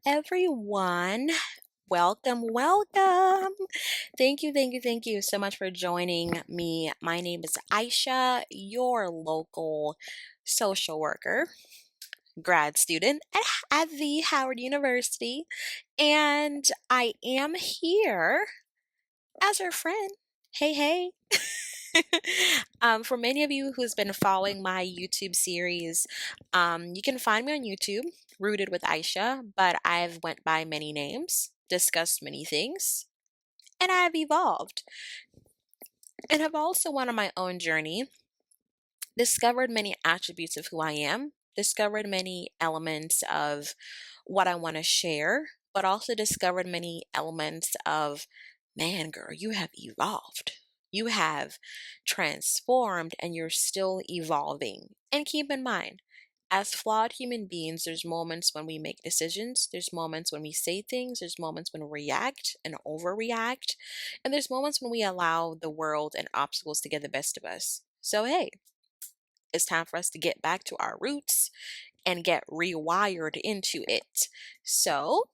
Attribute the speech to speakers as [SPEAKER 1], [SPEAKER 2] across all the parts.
[SPEAKER 1] everyone. Welcome. Thank you so much for joining me. My name is Aisha, your local social worker, grad student at the Howard University, and I am here as your friend. Hey. For many of you who's been following my YouTube series, you can find me on YouTube, Rooted with Aisha, but I've went by many names, discussed many things, and I've evolved. And I've also went on my own journey, discovered many attributes of who I am, discovered many elements of what I want to share, but also discovered many elements of, man, girl, you have evolved. You have transformed and you're still evolving. And keep in mind, as flawed human beings, there's moments when we make decisions, there's moments when we say things, there's moments when we react and overreact, and there's moments when we allow the world and obstacles to get the best of us. So, hey, it's time for us to get back to our roots and get rewired into it. So,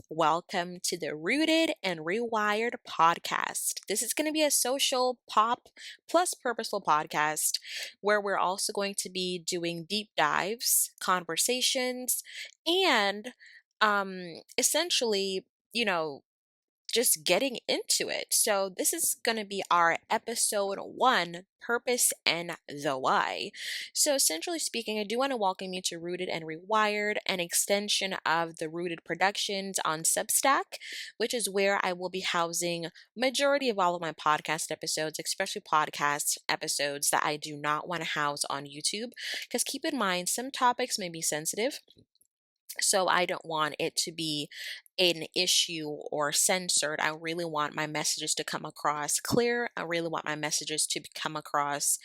[SPEAKER 1] welcome to the Rooted and Rewired podcast. This is going to be a social pop plus purposeful podcast where we're also going to be doing deep dives, conversations, and essentially, just getting into it. So, this is going to be our episode one, Purpose and the Why. So, essentially speaking, I do want to welcome you to Rooted and Rewired, an extension of the Rooted Productions on Substack, which is where I will be housing majority of all of my podcast episodes, especially podcast episodes that I do not want to house on YouTube. Because keep in mind, some topics may be sensitive. So I don't want it to be an issue or censored. I really want my messages to come across clear. I really want my messages to come across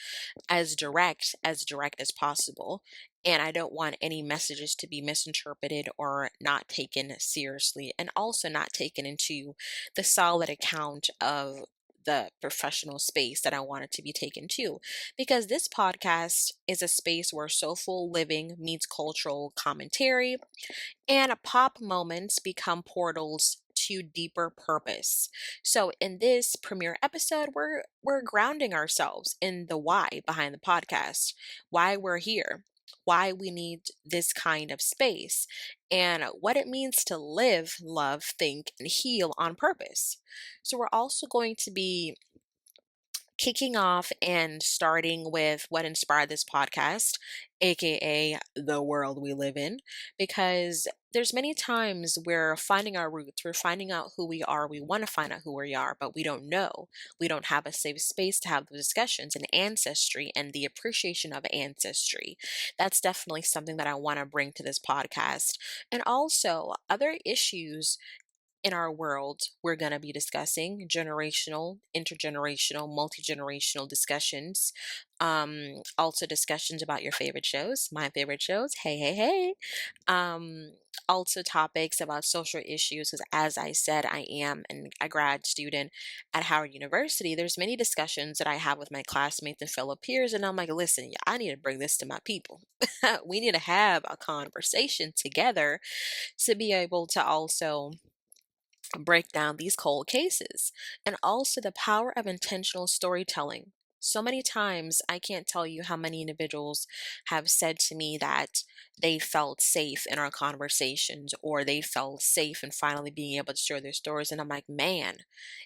[SPEAKER 1] as direct as possible. And I don't want any messages to be misinterpreted or not taken seriously, and also not taken into the solid account of the professional space that I want it to be taken to. Because this podcast is a space where soulful living meets cultural commentary, and pop moments become portals to deeper purpose. So in this premiere episode, we're grounding ourselves in the why behind the podcast, why we're here, why we need this kind of space, and what it means to live, love, think, and heal on purpose. So we're also going to be kicking off and starting with what inspired this podcast, aka the world we live in, because there's many times we're finding our roots, we're finding out who we are, we want to find out who we are, but we don't know. We don't have a safe space to have the discussions and ancestry and the appreciation of ancestry. That's definitely something that I want to bring to this podcast. And also other issues in our world, we're going to be discussing generational, intergenerational, multi-generational discussions. Also discussions about your favorite shows, my favorite shows. Hey. Um, Also topics about social issues, because as I said, I am a grad student at Howard University. There's many discussions that I have with my classmates and fellow peers, and I'm like, listen, I need to bring this to my people. We need to have a conversation together to be able to also break down these cold cases, and also the power of intentional storytelling. So many times, I can't tell you how many individuals have said to me that they felt safe in our conversations, or they felt safe in finally being able to share their stories. And I'm like, man,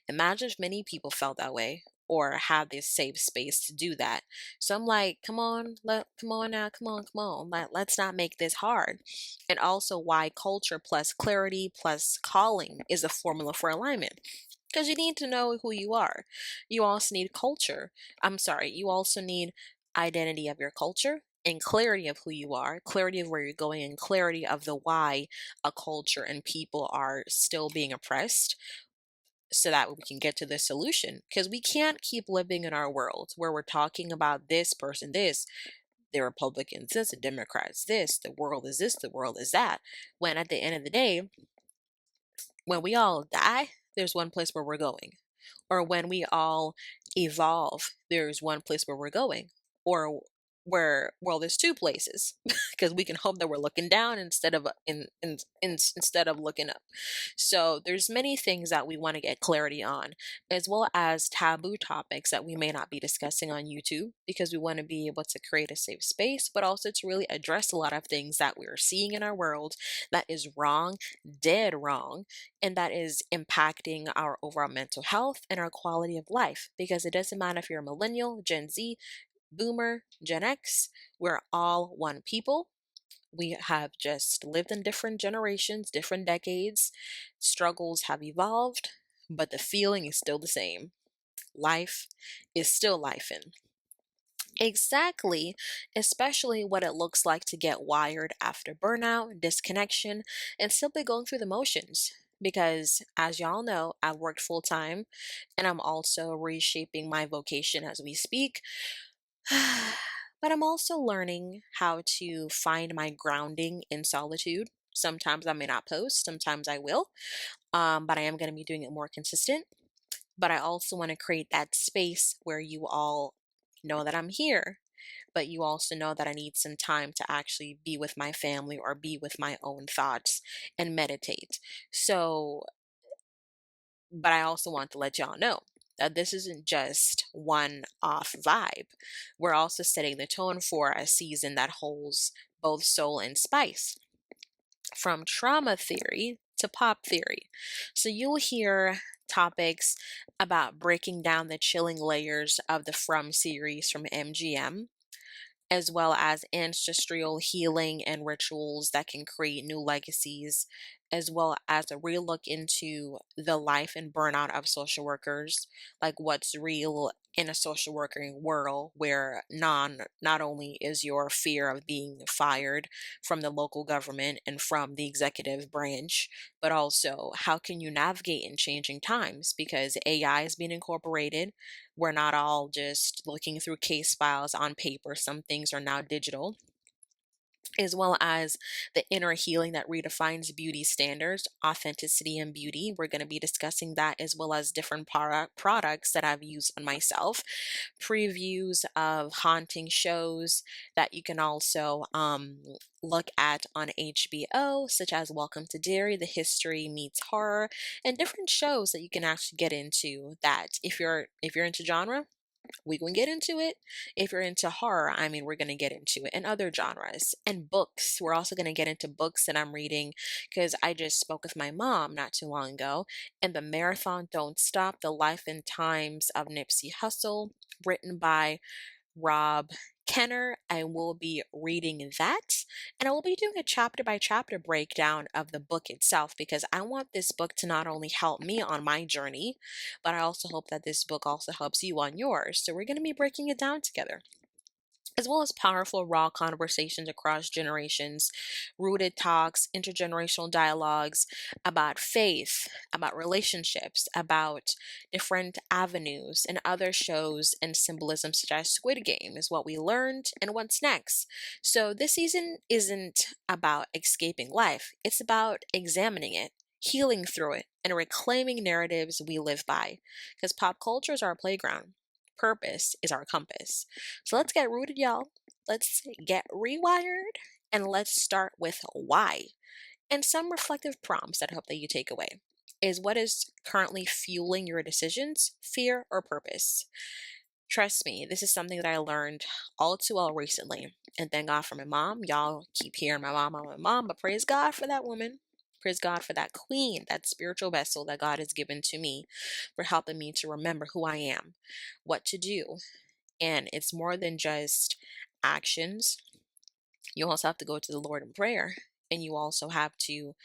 [SPEAKER 1] imagine if many people felt that way or have this safe space to do that. So I'm like, come on now, come on. Let's not make this hard. And also why culture plus clarity plus calling is a formula for alignment. Because you need to know who you are. You also need culture. You also need identity of your culture and clarity of who you are, clarity of where you're going, and clarity of the why a culture and people are still being oppressed, so that we can get to the solution. Because we can't keep living in our world where we're talking about this person, this, the Republicans, this, the Democrats, this, the world is that. When at the end of the day, when we all die, there's one place where we're going. Or when we all evolve, there's one place where we're going. Or where, well, there's two places because we can hope that we're looking down instead of instead of looking up. So there's many things that we want to get clarity on, as well as taboo topics that we may not be discussing on YouTube, because we want to be able to create a safe space, but also to really address a lot of things that we're seeing in our world that is wrong, dead wrong, and that is impacting our overall mental health and our quality of life. Because it doesn't matter if you're a millennial, Gen Z, Boomer, Gen X, we're all one people. We have just lived in different generations, different decades. Struggles have evolved, but the feeling is still the same. Life is still life in. Exactly, especially what it looks like to get wired after burnout, disconnection, and simply going through the motions. Because, as y'all know, I've worked full time and I'm also reshaping my vocation as we speak. But I'm also learning how to find my grounding in solitude. Sometimes I may not post, sometimes I will, but I am going to be doing it more consistent. But I also want to create that space where you all know that I'm here, but you also know that I need some time to actually be with my family or be with my own thoughts and meditate. So, but I also want to let y'all know that this isn't just one off vibe. We're also setting the tone for a season that holds both soul and spice, from trauma theory to pop theory. So you'll hear topics about breaking down the chilling layers of the From series from MGM, as well as ancestral healing and rituals that can create new legacies, as well as a real look into the life and burnout of social workers, like what's real in a social working world where not only is your fear of being fired from the local government and from the executive branch, but also how can you navigate in changing times, because AI is being incorporated. We're not all just looking through case files on paper. Some things are now digital, as well as the inner healing that redefines beauty standards, authenticity, and beauty. We're going to be discussing that, as well as different products that I've used on myself, previews of haunting shows that you can also look at on HBO, such as Welcome to Derry, The History Meets Horror, and different shows that you can actually get into. That if you're into genre, we gonna get into it. If you're into horror, I mean, we're gonna get into it, and other genres and books. We're also gonna get into books that I'm reading, because I just spoke with my mom not too long ago, and the Marathon Don't Stop: The Life and Times of Nipsey Hussle, written by Rob Kenner. I will be reading that, and I will be doing a chapter by chapter breakdown of the book itself, because I want this book to not only help me on my journey, but I also hope that this book also helps you on yours. So we're going to be breaking it down together, as well as powerful, raw conversations across generations, rooted talks, intergenerational dialogues about faith, about relationships, about different avenues, and other shows and symbolism, such as Squid Game, is what we learned and what's next. So, this season isn't about escaping life, it's about examining it, healing through it, and reclaiming narratives we live by. Because pop culture is our playground. Purpose is our compass. So let's get rooted, y'all. Let's get rewired, and let's start with why. And some reflective prompts that I hope that you take away is: what is currently fueling your decisions, fear or purpose? Trust me, this is something that I learned all too well recently. And thank God for my mom. Y'all keep hearing my mom, but praise God for that woman. Praise God for that queen, that spiritual vessel that God has given to me, for helping me to remember who I am, what to do. And it's more than just actions. You also have to go to the Lord in prayer. And you also have to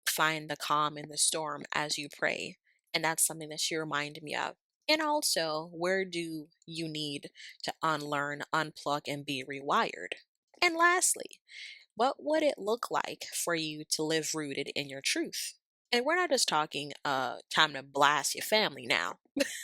[SPEAKER 1] find the calm in the storm as you pray. And that's something that she reminded me of. And also, where do you need to unlearn, unplug, and be rewired? And lastly, what would it look like for you to live rooted in your truth? And we're not just talking time to blast your family now.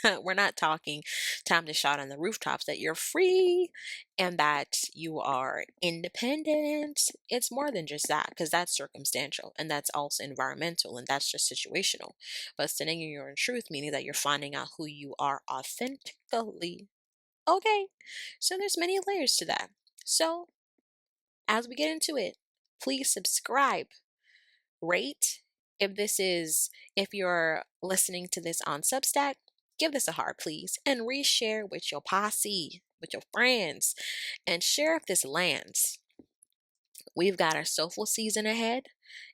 [SPEAKER 1] We're not talking time to shout on the rooftops that you're free and that you are independent. It's more than just that, because that's circumstantial and that's also environmental and that's just situational. But standing in your own truth, meaning that you're finding out who you are authentically. Okay, so there's many layers to that. So as we get into it, please subscribe, rate. If you're listening to this on Substack, give this a heart, please, and reshare with your posse, with your friends, and share if this lands. We've got our Soulful season ahead,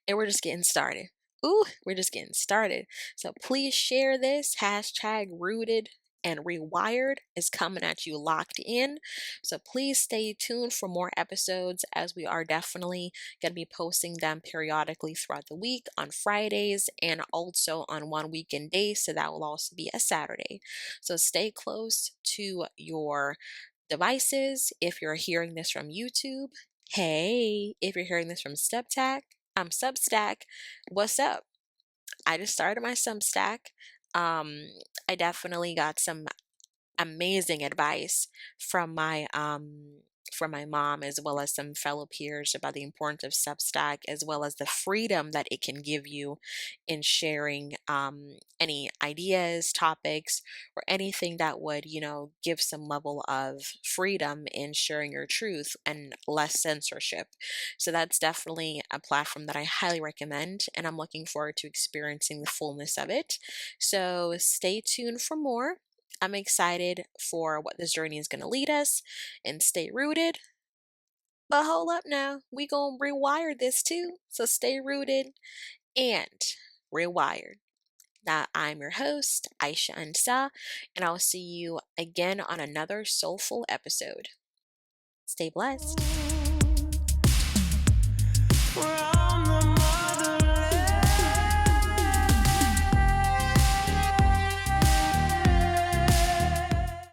[SPEAKER 1] and we're just getting started. Ooh, we're just getting started. So please share this. Hashtag Rooted and Rewired is coming at you locked in. So please stay tuned for more episodes, as we are definitely going to be posting them periodically throughout the week on Fridays and also on one weekend day. So that will also be a Saturday. So stay close to your devices. If you're hearing this from YouTube, hey, if you're hearing this from Substack, what's up? I just started my Substack. Um, I definitely got some amazing advice from my mom, as well as some fellow peers, about the importance of Substack, as well as the freedom that it can give you in sharing any ideas, topics, or anything that would, give some level of freedom in sharing your truth and less censorship. So that's definitely a platform that I highly recommend, and I'm looking forward to experiencing the fullness of it. So stay tuned for more. I'm excited for what this journey is going to lead us, and stay rooted. But hold up now, we going to rewire this too. So stay rooted and rewired. Now, I'm your host, Aisha Ansa, and I'll see you again on another soulful episode. Stay blessed.